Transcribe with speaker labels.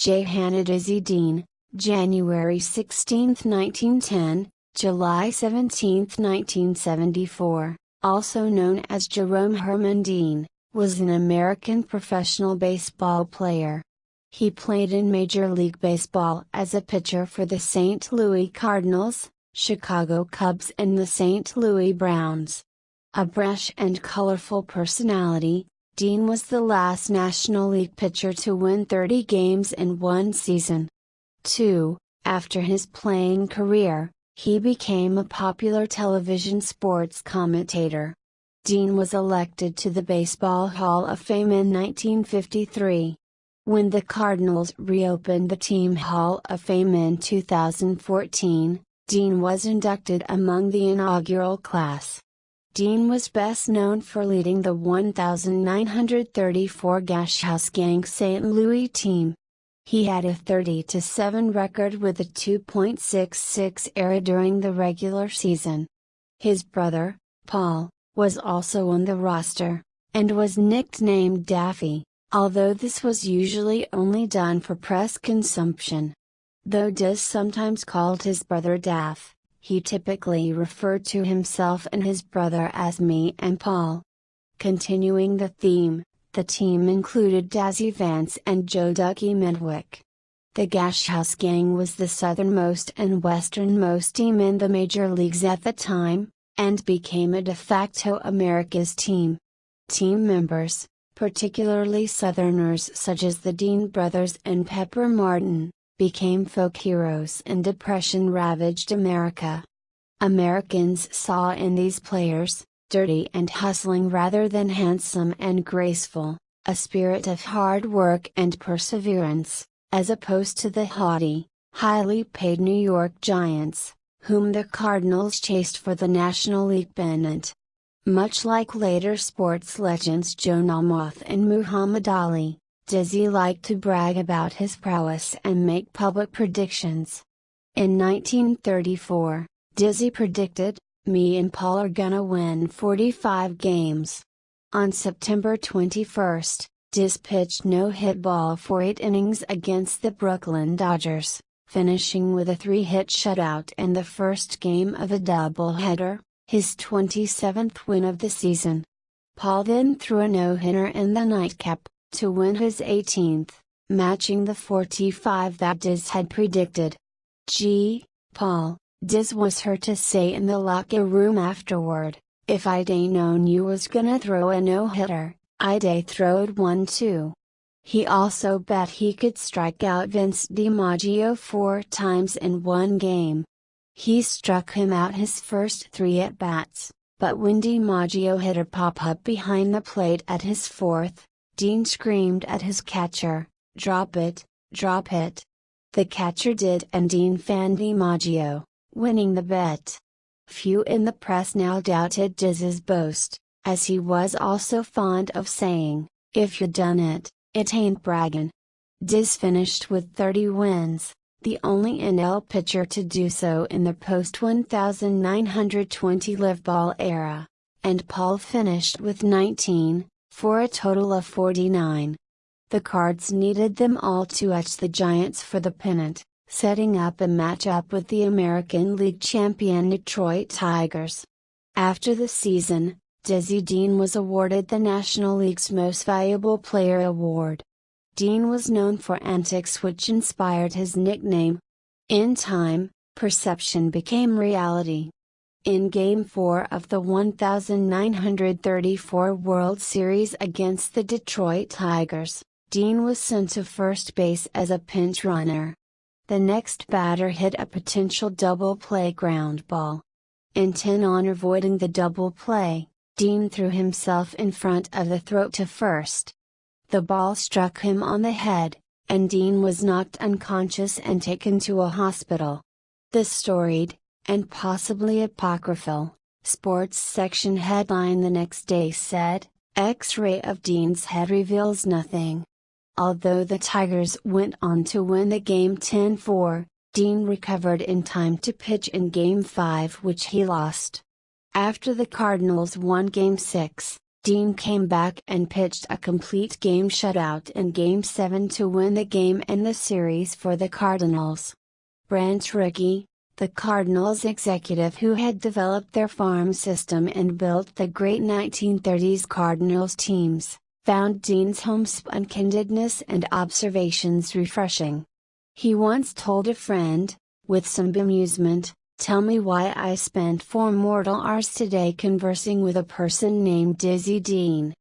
Speaker 1: J. Hanna Dazzy Dean, January 16, 1910, July 17, 1974, also known as Jerome Herman Dean, was an American professional baseball player. He played in Major League Baseball as a pitcher for the St. Louis Cardinals, Chicago Cubs and the St. Louis Browns. A brash and colorful personality, Dean was the last National League pitcher to win 30 games in one season. 2. After his playing career, he became a popular television sports commentator. Dean was elected to the Baseball Hall of Fame in 1953. When the Cardinals reopened the Team Hall of Fame in 2014, Dean was inducted among the inaugural class. Dean was best known for leading the 1934 Gashouse Gang St. Louis team. He had a 30-7 record with a 2.66 ERA during the regular season. His brother, Paul, was also on the roster, and was nicknamed Daffy, although this was usually only done for press consumption. Though Daz sometimes called his brother Daff, he typically referred to himself and his brother as me and Paul. Continuing the theme, the team included Dazzy Vance and Joe Ducky Medwick. The Gashouse Gang was the southernmost and westernmost team in the major leagues at the time, and became a de facto America's team. Team members, particularly Southerners such as the Dean brothers and Pepper Martin, became folk heroes in Depression-ravaged America. Americans saw in these players, dirty and hustling rather than handsome and graceful, a spirit of hard work and perseverance, as opposed to the haughty, highly paid New York Giants, whom the Cardinals chased for the National League pennant. Much like later sports legends Joe Namath and Muhammad Ali, Dazzy liked to brag about his prowess and make public predictions. In 1934, Dazzy predicted, "Me and Paul are gonna win 45 games." On September 21, Daz pitched no-hit ball for 8 innings against the Brooklyn Dodgers, finishing with a 3-hit shutout in the first game of a doubleheader, his 27th win of the season. Paul then threw a no-hitter in the nightcap, to win his 18th, matching the 45 that Daz had predicted. Paul, Daz was heard to say in the locker room afterward, "If I'd a known you was gonna throw a no-hitter, I'd a throwed one too." He also bet he could strike out Vince DiMaggio 4 times in one game. He struck him out his first 3 at-bats, but when DiMaggio hit a pop-up behind the plate at his 4th, Dean screamed at his catcher, "Drop it, drop it." The catcher did and Dean fanned DiMaggio, winning the bet. Few in the press now doubted Daz's boast, as he was also fond of saying, "If you done it, it ain't braggin'." Daz finished with 30 wins, the only NL pitcher to do so in the post-1920 live ball era, and Paul finished with 19, for a total of 49. The Cards needed them all to etch the Giants for the pennant, setting up a matchup with the American League champion Detroit Tigers. After the season, Dazzy Dean was awarded the National League's Most Valuable Player award. Dean was known for antics which inspired his nickname. In time, perception became reality. In Game 4 of the 1934 World Series against the Detroit Tigers, Dean was sent to first base as a pinch runner. The next batter hit a potential double play ground ball. Intent on avoiding the double play, Dean threw himself in front of the throw to first. The ball struck him on the head, and Dean was knocked unconscious and taken to a hospital. The storied, and possibly apocryphal, sports section headline the next day said, "X-ray of Dean's head reveals nothing." Although the Tigers went on to win the game 10-4, Dean recovered in time to pitch in Game 5 which he lost. After the Cardinals won Game 6, Dean came back and pitched a complete game shutout in Game 7 to win the game and the series for the Cardinals. Branch Rickey, the Cardinals executive who had developed their farm system and built the great 1930s Cardinals teams, found Dean's homespun candidness and observations refreshing. He once told a friend, with some bemusement, "Tell me why I spent 4 mortal hours today conversing with a person named Dizzy Dean."